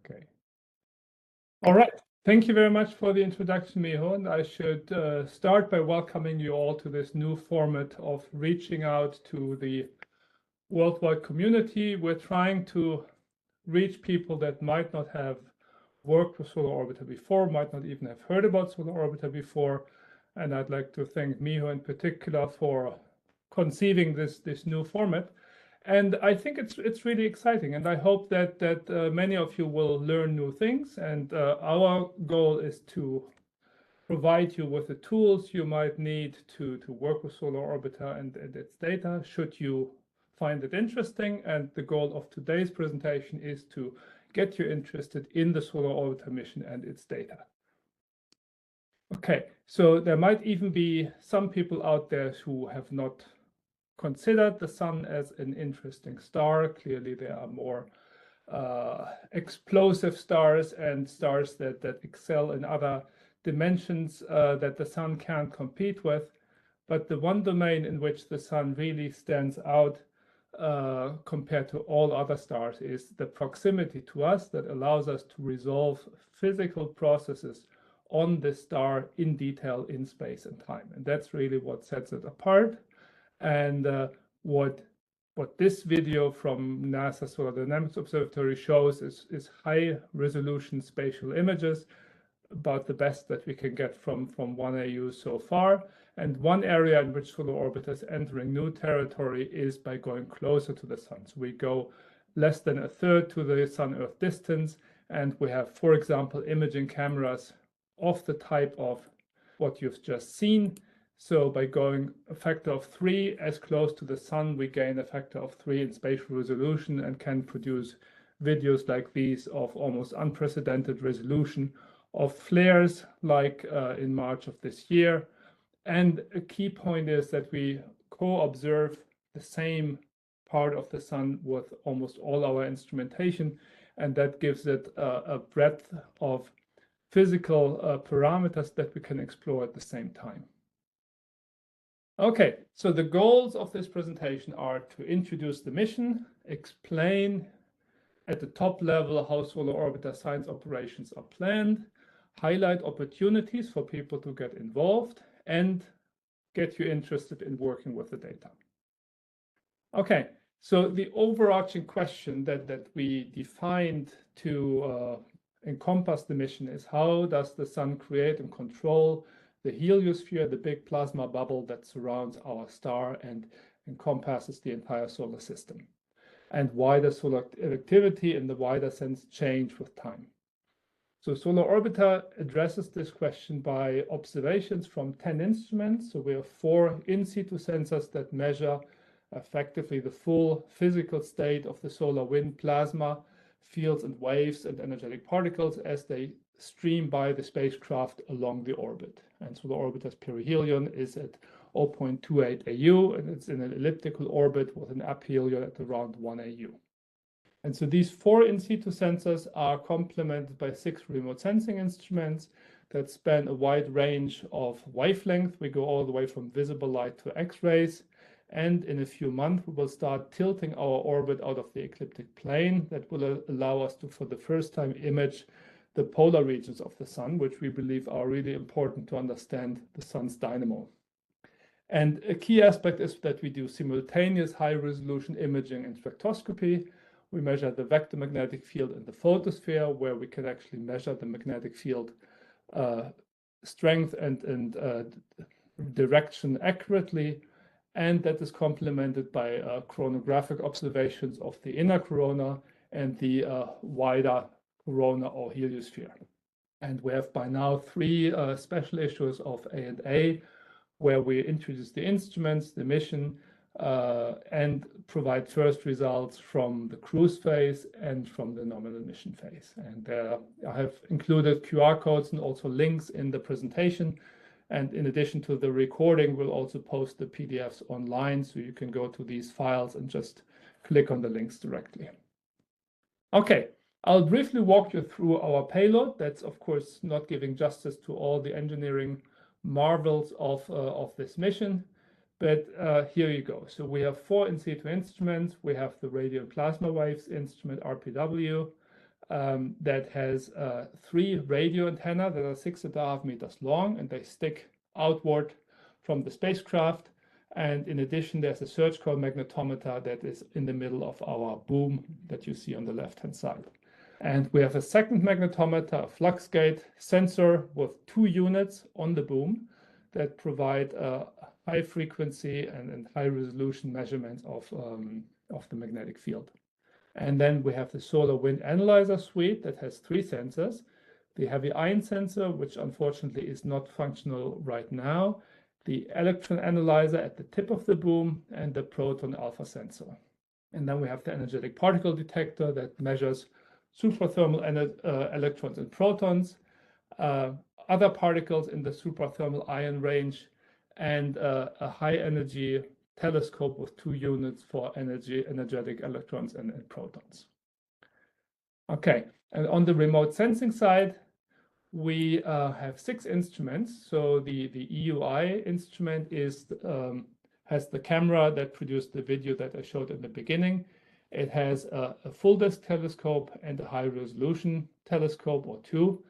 Okay. All right. Thank you very much for the introduction, Miho. And I should start by welcoming you all to this new format of reaching out to the worldwide community. We're trying to reach people that might not have worked with Solar Orbiter before, might not even have heard about Solar Orbiter before. And I'd like to thank Miho in particular for conceiving this new format. And I think it's really exciting, and I hope that many of you will learn new things. And our goal is to provide you with the tools you might need to work with Solar Orbiter and its data, should you find it interesting. And the goal of today's presentation is to get you interested in the Solar Orbiter mission and its data. Okay, so there might even be some people out there who have not considered the sun as an interesting star. Clearly, there are more explosive stars and stars that excel in other dimensions that the sun can't compete with. But the one domain in which the sun really stands out compared to all other stars is the proximity to us that allows us to resolve physical processes on the star in detail in space and time. And that's really what sets it apart. And what this video from NASA Solar Dynamics Observatory shows is high resolution spatial images, about the best that we can get from 1AU so far. And one area in which Solar Orbiter is entering new territory is by going closer to the sun. So we go less than a third to the Sun-Earth distance, and we have, for example, imaging cameras of the type of what you've just seen. So by going a factor of 3 as close to the sun, we gain a factor of 3 in spatial resolution and can produce videos like these of almost unprecedented resolution of flares like in March of this year. And a key point is that we co-observe the same part of the sun with almost all our instrumentation, and that gives it a breadth of physical parameters that we can explore at the same time. Okay, so the goals of this presentation are to introduce the mission, explain at the top level how Solar Orbiter science operations are planned, highlight opportunities for people to get involved, and get you interested in working with the data. Okay, so the overarching question that we defined to encompass the mission is: how does the sun create and control the heliosphere, the big plasma bubble that surrounds our star and encompasses the entire solar system? And why does solar activity in the wider sense change with time? So Solar Orbiter addresses this question by observations from 10 instruments. So we have 4 in situ sensors that measure effectively the full physical state of the solar wind plasma, fields and waves and energetic particles as they stream by the spacecraft along the orbit. And Solar Orbiter's perihelion is at 0.28 AU, and it's in an elliptical orbit with an aphelion at around 1 AU. And so these 4 in situ sensors are complemented by 6 remote sensing instruments that span a wide range of wavelength. We go all the way from visible light to X-rays. And in a few months, we will start tilting our orbit out of the ecliptic plane. That will allow us to, for the first time, image the polar regions of the sun, which we believe are really important to understand the sun's dynamo. And a key aspect is that we do simultaneous high-resolution imaging and spectroscopy. We measure the vector magnetic field in the photosphere, where we can actually measure the magnetic field strength and direction accurately. And that is complemented by chronographic observations of the inner corona and the wider corona or heliosphere. And we have by now 3 special issues of A&A, where we introduce the instruments, the mission, and provide first results from the cruise phase and from the nominal mission phase. And I have included QR codes and also links in the presentation. And in addition to the recording, we'll also post the PDFs online, so you can go to these files and just click on the links directly. Okay, I'll briefly walk you through our payload. That's, of course, not giving justice to all the engineering marvels of this mission. But here you go. So we have 4 in situ instruments. We have the radio and plasma waves instrument, RPW. that has 3 radio antennas that are 6.5 meters long, and they stick outward from the spacecraft. And in addition, there's a search core magnetometer that is in the middle of our boom that you see on the left-hand side. And we have a second magnetometer, a flux gate sensor with 2 units on the boom that provide high frequency and high resolution measurements of the magnetic field. And then we have the solar wind analyzer suite that has 3 sensors: the heavy ion sensor, which unfortunately is not functional right now, the electron analyzer at the tip of the boom, and the proton alpha sensor. And then we have the energetic particle detector that measures suprathermal electrons and protons, other particles in the suprathermal ion range, and a high energy telescope with 2 units for energetic electrons and protons. Okay, and on the remote sensing side, we have 6 instruments. So the EUI instrument has the camera that produced the video that I showed in the beginning. It has a full disk telescope and a high resolution telescope or 2.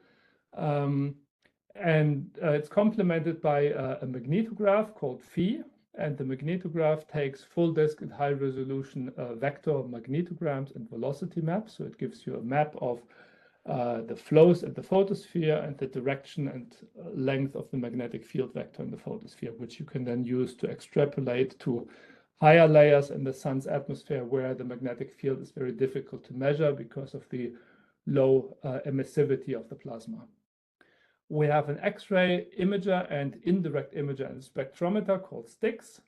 And it's complemented by a magnetograph called Phi. And the magnetograph takes full disk and high resolution vector magnetograms and velocity maps. So it gives you a map of the flows at the photosphere and the direction and length of the magnetic field vector in the photosphere, which you can then use to extrapolate to higher layers in the sun's atmosphere, where the magnetic field is very difficult to measure because of the low emissivity of the plasma. We have an X-ray imager and indirect imager and spectrometer called STIX,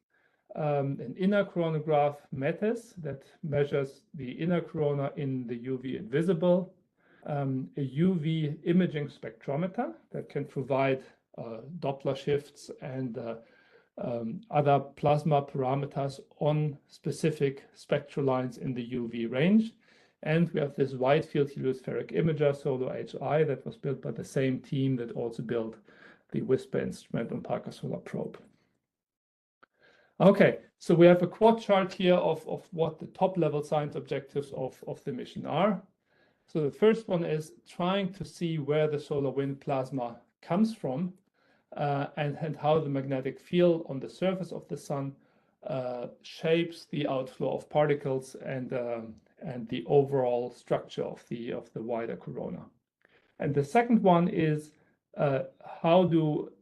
an inner coronagraph METIS that measures the inner corona in the UV invisible, a UV imaging spectrometer that can provide Doppler shifts and other plasma parameters on specific spectral lines in the UV range. And we have this wide field heliospheric imager, SOLO HI, that was built by the same team that also built the WISPR instrument on Parker Solar Probe. Okay, so we have a quad chart here of what the top level science objectives of the mission are. So the first one is trying to see where the solar wind plasma comes from and how the magnetic field on the surface of the sun shapes the outflow of particles and the overall structure of the wider corona. And the second one is how do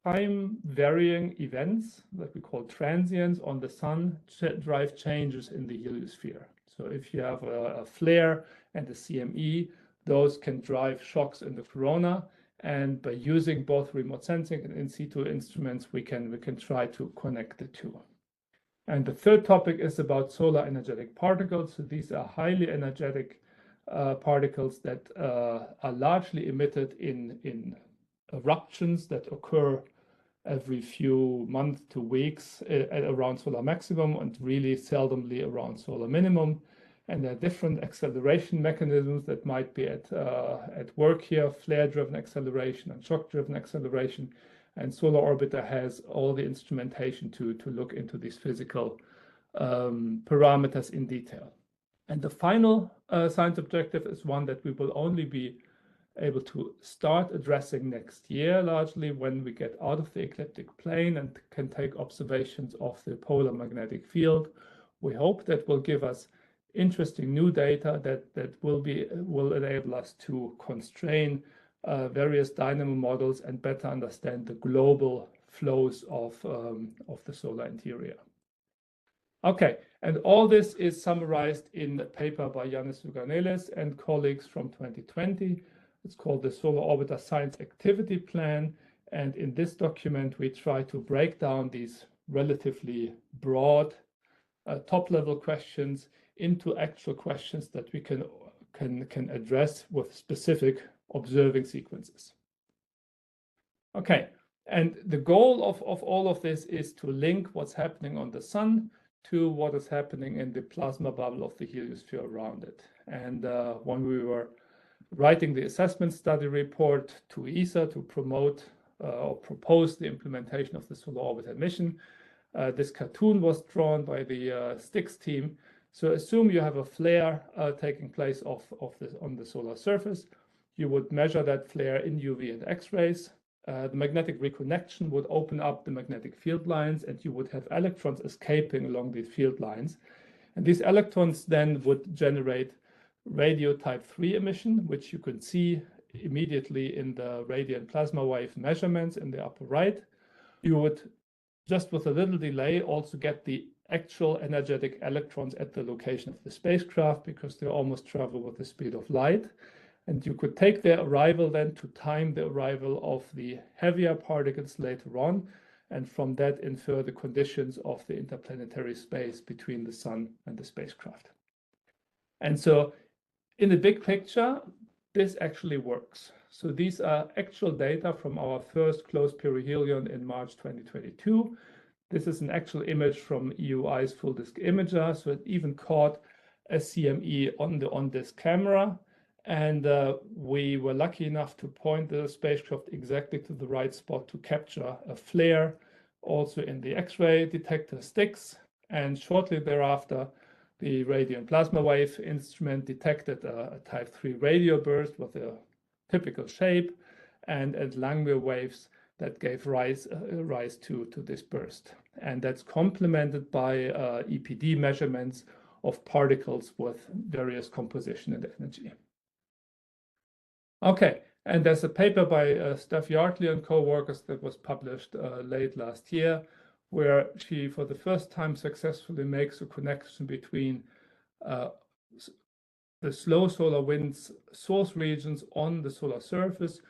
time varying events that we call transients on the sun drive changes in the heliosphere. So if you have a flare and a CME, those can drive shocks in the corona. And by using both remote sensing and in situ instruments, we can try to connect the 2. And the third topic is about solar energetic particles. So these are highly energetic particles that are largely emitted in eruptions that occur every few months to weeks at around solar maximum and really seldomly around solar minimum. And there are different acceleration mechanisms that might be at work here: flare-driven acceleration and shock-driven acceleration. And Solar Orbiter has all the instrumentation to look into these physical parameters in detail. And the final science objective is one that we will only be able to start addressing next year, largely when we get out of the ecliptic plane and can take observations of the polar magnetic field. We hope that will give us interesting new data that will enable us to constrain various dynamo models and better understand the global flows of the solar interior. Okay, and all this is summarized in a paper by Yannis Zouganelis and colleagues from 2020. It's called the Solar Orbiter Science Activity Plan. And in this document, we try to break down these relatively broad top-level questions into actual questions that we can address with specific observing sequences. Okay, and the goal of all of this is to link what's happening on the sun to what is happening in the plasma bubble of the heliosphere around it. And when we were writing the assessment study report to ESA to promote or propose the implementation of the Solar Orbiter mission, this cartoon was drawn by the STIX team. So assume you have a flare taking place on the solar surface. You would measure that flare in UV and X-rays. The magnetic reconnection would open up the magnetic field lines, and you would have electrons escaping along these field lines. And these electrons then would generate radio type 3 emission, which you can see immediately in the radiant plasma wave measurements in the upper right. You would, just with a little delay, also get the actual energetic electrons at the location of the spacecraft, because they almost travel with the speed of light. And you could take their arrival then to time the arrival of the heavier particles later on, and from that infer the conditions of the interplanetary space between the sun and the spacecraft. And so in the big picture, this actually works. So these are actual data from our first closed perihelion in March 2022. This is an actual image from EUI's full disk imager. So it even caught a CME on this camera. And we were lucky enough to point the spacecraft exactly to the right spot to capture a flare. Also in the X-ray detector sticks. And shortly thereafter, the radiant plasma wave instrument detected a type 3 radio burst with a typical shape and Langmuir waves that gave rise to this burst. And that's complemented by EPD measurements of particles with various composition and energy. Okay, and there's a paper by Steph Yardley and co-workers that was published late last year, where she, for the first time, successfully makes a connection between the slow solar wind's source regions on the solar surface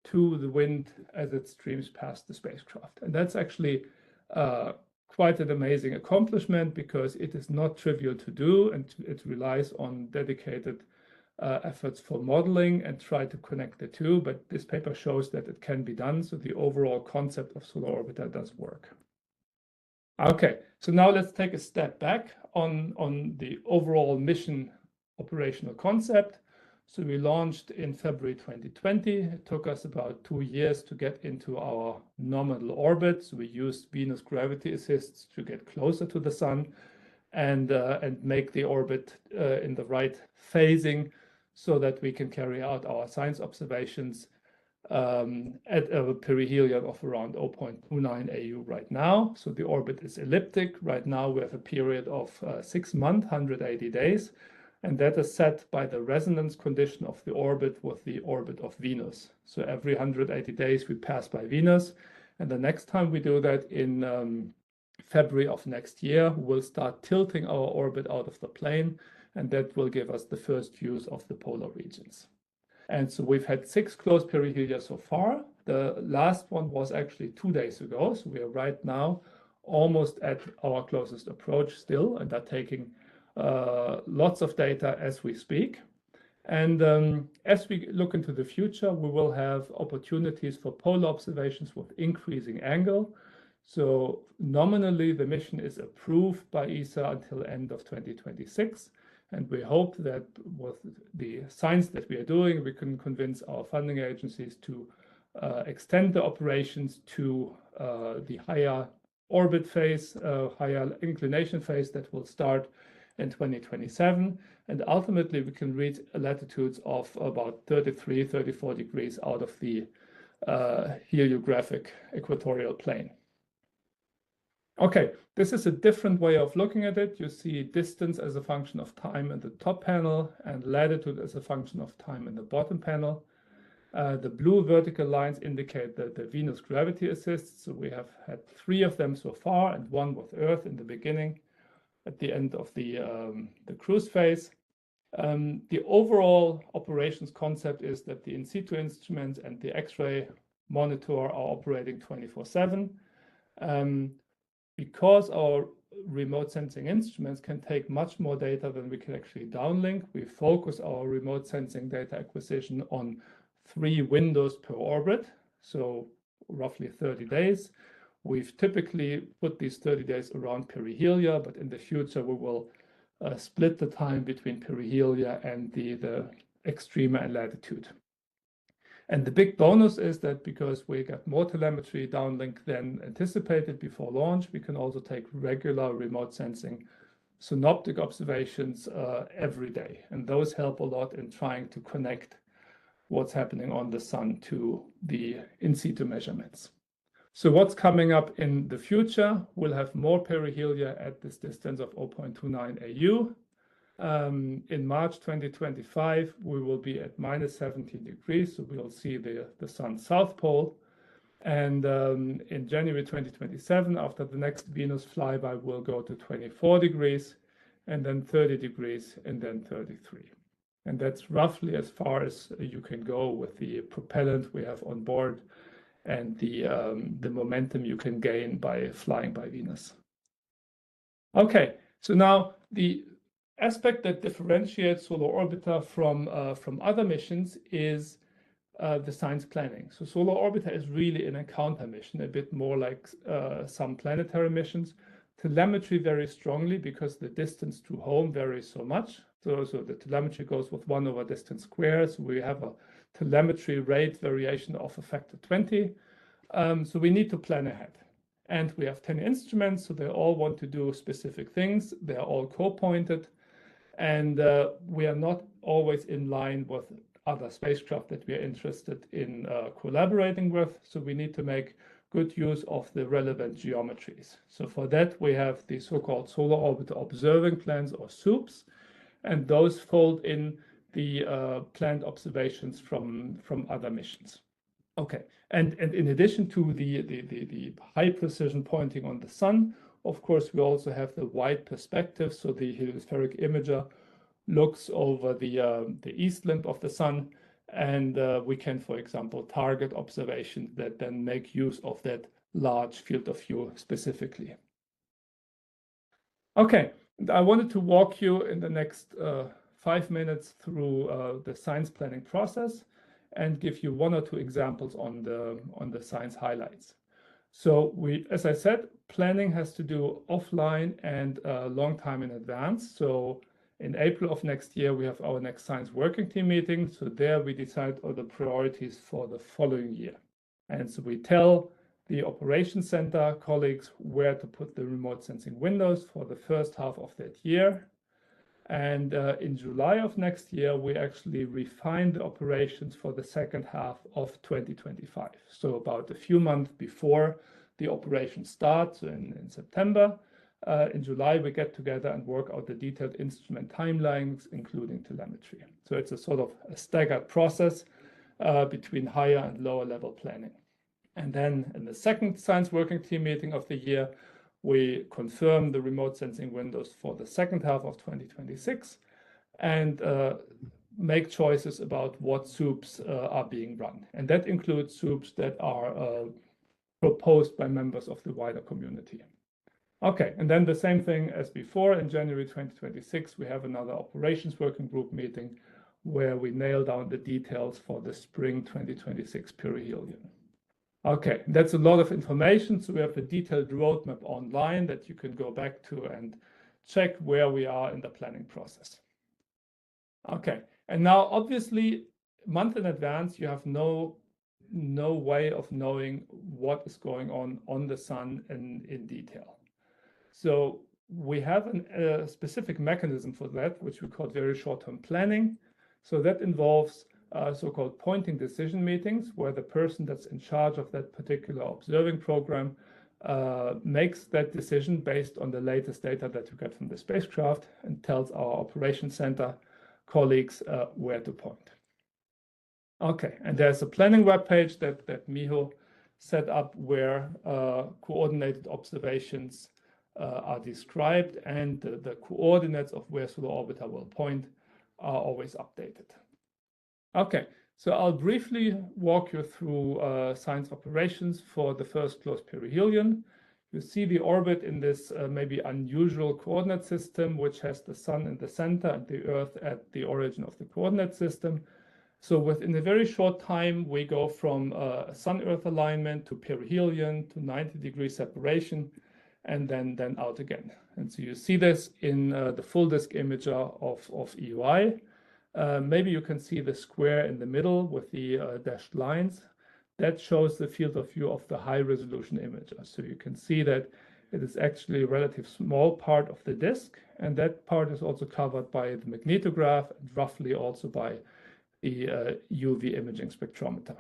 to the wind as it streams past the spacecraft. And that's actually quite an amazing accomplishment, because it is not trivial to do, and it relies on dedicated efforts for modeling and try to connect the two, but this paper shows that it can be done, so the overall concept of solar orbiter does work. Okay, so now let's take a step back on the overall mission operational concept. So we launched in February 2020. It took us about 2 years to get into our nominal orbit. So we used Venus gravity assists to get closer to the sun and make the orbit in the right phasing, so that we can carry out our science observations at a perihelion of around 0.29 AU right now. So the orbit is elliptic. Right now we have a period of 6 months, 180 days, and that is set by the resonance condition of the orbit with the orbit of Venus. So every 180 days we pass by Venus, and the next time we do that in February of next year, we'll start tilting our orbit out of the plane, and that will give us the first use of the polar regions. And so we've had 6 closed perihelia so far. The last one was actually 2 days ago. So we are right now almost at our closest approach still, and are taking lots of data as we speak. And as we look into the future, we will have opportunities for polar observations with increasing angle. So nominally, the mission is approved by ESA until end of 2026. And we hope that with the science that we are doing, we can convince our funding agencies to extend the operations to the higher orbit phase, higher inclination phase that will start in 2027. And ultimately, we can reach latitudes of about 33, 34 degrees out of the heliographic equatorial plane. Okay, this is a different way of looking at it. You see distance as a function of time in the top panel and latitude as a function of time in the bottom panel. The blue vertical lines indicate the Venus gravity assists. So we have had 3 of them so far, and 1 with Earth in the beginning at the end of the cruise phase. The overall operations concept is that the in situ instruments and the X-ray monitor are operating 24/7. Because our remote sensing instruments can take much more data than we can actually downlink, we focus our remote sensing data acquisition on 3 windows per orbit, so roughly 30 days. We've typically put these 30 days around perihelia, but in the future we will split the time between perihelia and the extrema and latitude. And the big bonus is that because we got more telemetry downlink than anticipated before launch, we can also take regular remote sensing synoptic observations every day. And those help a lot in trying to connect what's happening on the sun to the in situ measurements. So what's coming up in the future? We'll have more perihelia at this distance of 0.29 AU. In March 2025, we will be at -17 degrees, so we'll see the sun's south pole. And in January 2027, after the next Venus flyby, we'll go to 24 degrees, and then 30 degrees, and then 33. And that's roughly as far as you can go with the propellant we have on board and the momentum you can gain by flying by Venus. Okay, so now the aspect that differentiates Solar Orbiter from other missions is the science planning. So Solar Orbiter is really an encounter mission, a bit more like some planetary missions. Telemetry very strongly because the distance to home varies so much. So the telemetry goes with 1 over distance squared. So we have a telemetry rate variation of a factor 20. So we need to plan ahead. And we have 10 instruments, so they all want to do specific things. They're all co-pointed. And we are not always in line with other spacecraft that we are interested in collaborating with. So we need to make good use of the relevant geometries. So for that, we have the so-called Solar Orbiter Observing Plans, or SOOPs, and those fold in the planned observations from other missions. Okay, and in addition to the high precision pointing on the sun, of course, we also have the wide perspective. So the heliospheric imager looks over the east limb of the sun, and we can, for example, target observations that then make use of that large field of view specifically. Okay, I wanted to walk you in the next 5 minutes through the science planning process and give you 1 or 2 examples on the science highlights. So as I said, planning has to do offline and a long time in advance. So in April of next year, we have our next science working team meeting. So there we decide on the priorities for the following year. And so we tell the operations center colleagues where to put the remote sensing windows for the first half of that year. And in July of next year, we actually refine the operations for the second half of 2025. So about a few months before the operation starts in September. In July, we get together and work out the detailed instrument timelines, including telemetry. So it's a sort of a staggered process between higher and lower level planning. And then in the second science working team meeting of the year, we confirm the remote sensing windows for the second half of 2026 and make choices about what SOOPs are being run. And that includes SOOPs that are proposed by members of the wider community. Okay, and then the same thing as before, in January 2026, we have another operations working group meeting where we nail down the details for the spring 2026 perihelion. Okay, that's a lot of information. So we have a detailed roadmap online that you can go back to and check where we are in the planning process. Okay, and now obviously, a month in advance, you have no way of knowing what is going on the sun in detail. So we have a specific mechanism for that, which we call very short-term planning. So that involves so-called pointing decision meetings, where the person that's in charge of that particular observing program makes that decision based on the latest data that you get from the spacecraft and tells our operations center colleagues where to point. Okay, and there's a planning webpage that Miho set up where coordinated observations are described, and the coordinates of where Solar Orbiter will point are always updated. Okay, so I'll briefly walk you through science operations for the first close perihelion. You see the orbit in this maybe unusual coordinate system, which has the sun in the center and the Earth at the origin of the coordinate system. So within a very short time, we go from Sun-Earth alignment to perihelion to 90-degree separation, and then out again. And so you see this in the full disk imager of EUI. Maybe you can see the square in the middle with the dashed lines. That shows the field of view of the high resolution imager. So you can see that It is actually a relatively small part of the disk, and that part is also covered by the magnetograph and roughly also by the UV imaging spectrometer.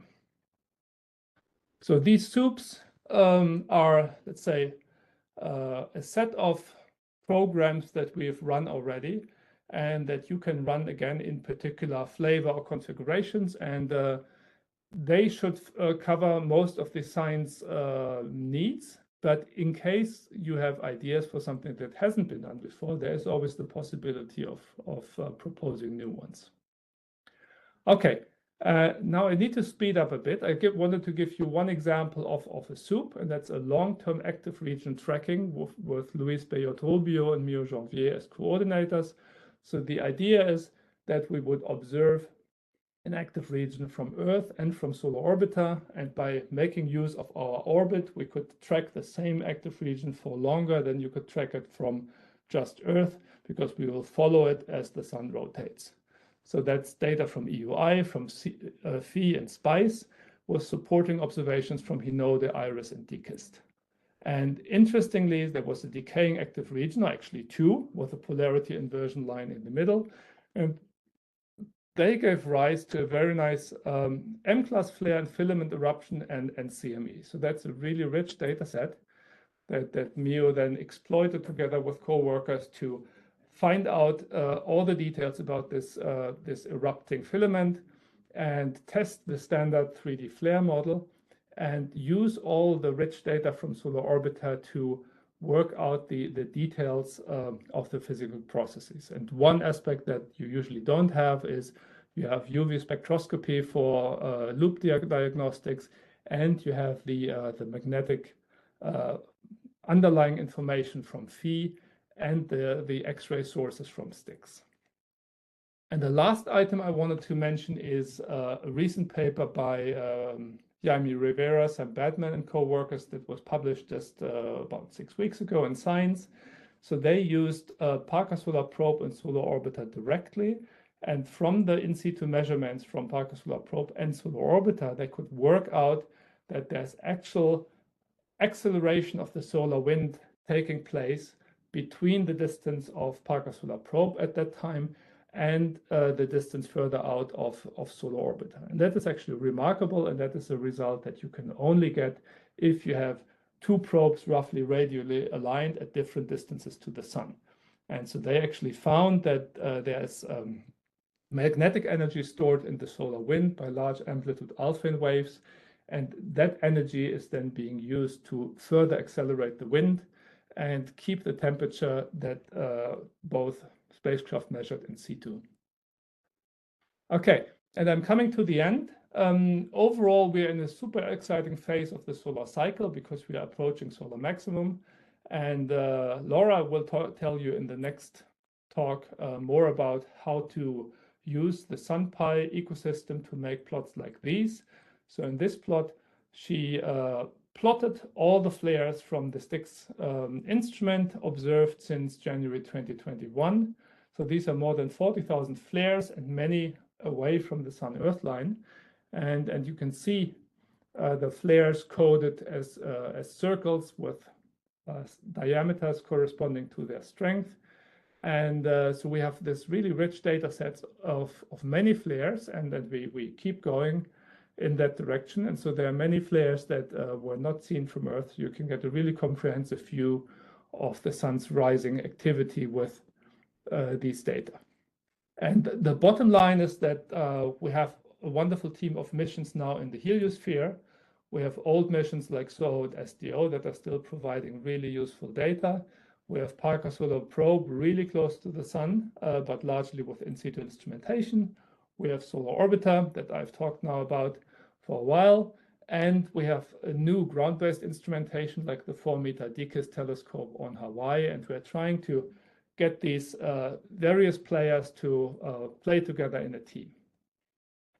So these soups are, let's say, a set of programs that we've run already and that you can run again in particular flavor or configurations, and they should cover most of the science needs. But in case you have ideas for something that hasn't been done before, there is always the possibility of proposing new ones. Okay, now I need to speed up a bit. I wanted to give you one example of a soup, and that's a long-term active region tracking with Luis Bellot-Rubio and Mio Janvier as coordinators. So the idea is that we would observe an active region from Earth and from solar orbiter, and by making use of our orbit, we could track the same active region for longer than you could track it from just Earth, because we will follow it as the sun rotates. So that's data from EUI, from Phi and SPICE, with supporting observations from Hinode, IRIS, and DKIST. And interestingly, there was a decaying active region, or actually two, with a polarity inversion line in the middle. And they gave rise to a very nice M-class flare and filament eruption and CME. So that's a really rich data set that Mio then exploited together with co-workers to find out all the details about this erupting filament and test the standard 3D flare model and use all the rich data from Solar Orbiter to work out the details of the physical processes. And one aspect that you usually don't have is you have UV spectroscopy for loop diagnostics, and you have the magnetic underlying information from Phi and the X-ray sources from STIX. And the last item I wanted to mention is a recent paper by Jaime Rivera, Sam Badman, and co-workers that was published just about 6 weeks ago in Science. So they used Parker Solar Probe and Solar Orbiter directly. And from the in situ measurements from Parker Solar Probe and Solar Orbiter, they could work out that there's actual acceleration of the solar wind taking place between the distance of Parker Solar Probe at that time and the distance further out of Solar Orbiter. And that is actually remarkable, and that is a result that you can only get if you have two probes roughly radially aligned at different distances to the sun. And so they actually found that there's magnetic energy stored in the solar wind by large amplitude alpha waves, and that energy is then being used to further accelerate the wind and keep the temperature that both spacecraft measured in situ. Okay, and I'm coming to the end. Overall, we're in a super exciting phase of the solar cycle because we are approaching solar maximum. And Laura will tell you in the next talk more about how to use the SunPy ecosystem to make plots like these. So in this plot, she plotted all the flares from the STIX instrument observed since January 2021. So these are more than 40,000 flares and many away from the Sun-Earth line. And you can see the flares coded as circles with diameters corresponding to their strength. And so we have this really rich data sets of many flares, and then we keep going in that direction. And so there are many flares that were not seen from Earth. You can get a really comprehensive view of the sun's rising activity with these data. And the bottom line is that we have a wonderful team of missions now in the heliosphere. We have old missions like SOHO and SDO that are still providing really useful data. We have Parker Solar Probe really close to the sun, but largely with in situ instrumentation. We have Solar Orbiter that I've talked now about for a while. And we have a new ground-based instrumentation like the 4-meter DKIST telescope on Hawaii. And we're trying to get these various players to play together in a team.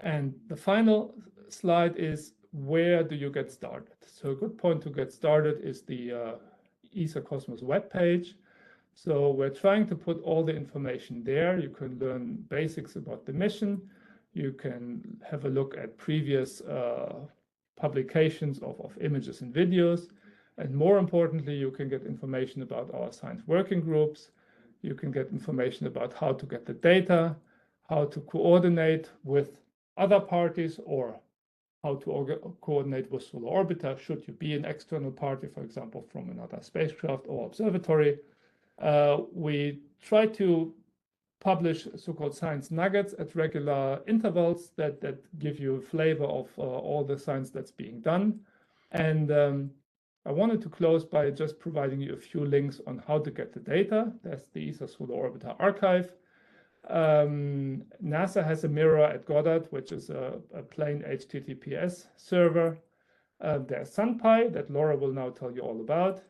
And the final slide is, where do you get started? So a good point to get started is the ESA Cosmos webpage. So we're trying to put all the information there. You can learn basics about the mission. You can have a look at previous publications of images and videos. And more importantly, you can get information about our science working groups. You can get information about how to get the data, how to coordinate with other parties, or how to coordinate with Solar Orbiter should you be an external party, for example, from another spacecraft or observatory. We try to publish so-called science nuggets at regular intervals that give you a flavor of all the science that's being done. And I wanted to close by just providing you a few links on how to get the data. There's the ESA Solar Orbiter archive. NASA has a mirror at Goddard, which is a plain HTTPS server. There's SunPy that Laura will now tell you all about.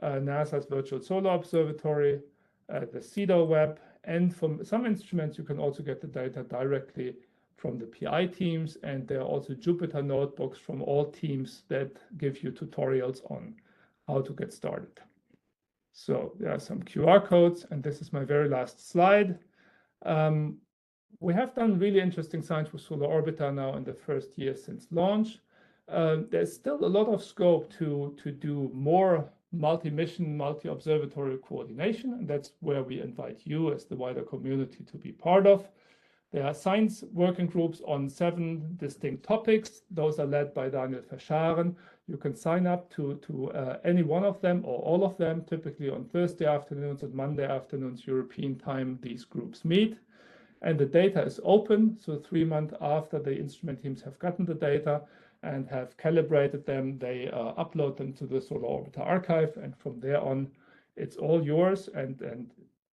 NASA's Virtual Solar Observatory, the CEDAR web, and from some instruments, you can also get the data directly from the PI teams. And there are also Jupyter notebooks from all teams that give you tutorials on how to get started. So there are some QR codes, and this is my very last slide. We have done really interesting science with Solar Orbiter now in the first year since launch. There's still a lot of scope to do more multi-mission, multi-observatory coordination, and that's where we invite you as the wider community to be part of. There are science working groups on 7 distinct topics. Those are led by Daniel Verscharen. You can sign up to any one of them or all of them. Typically on Thursday afternoons and Monday afternoons, European time, these groups meet. And the data is open, so 3 months after the instrument teams have gotten the data and have calibrated them, they upload them to the Solar Orbiter archive, and from there on, it's all yours. And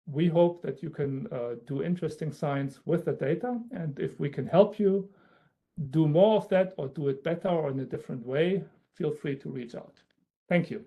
we hope that you can do interesting science with the data. And if we can help you do more of that or do it better or in a different way, feel free to reach out. Thank you.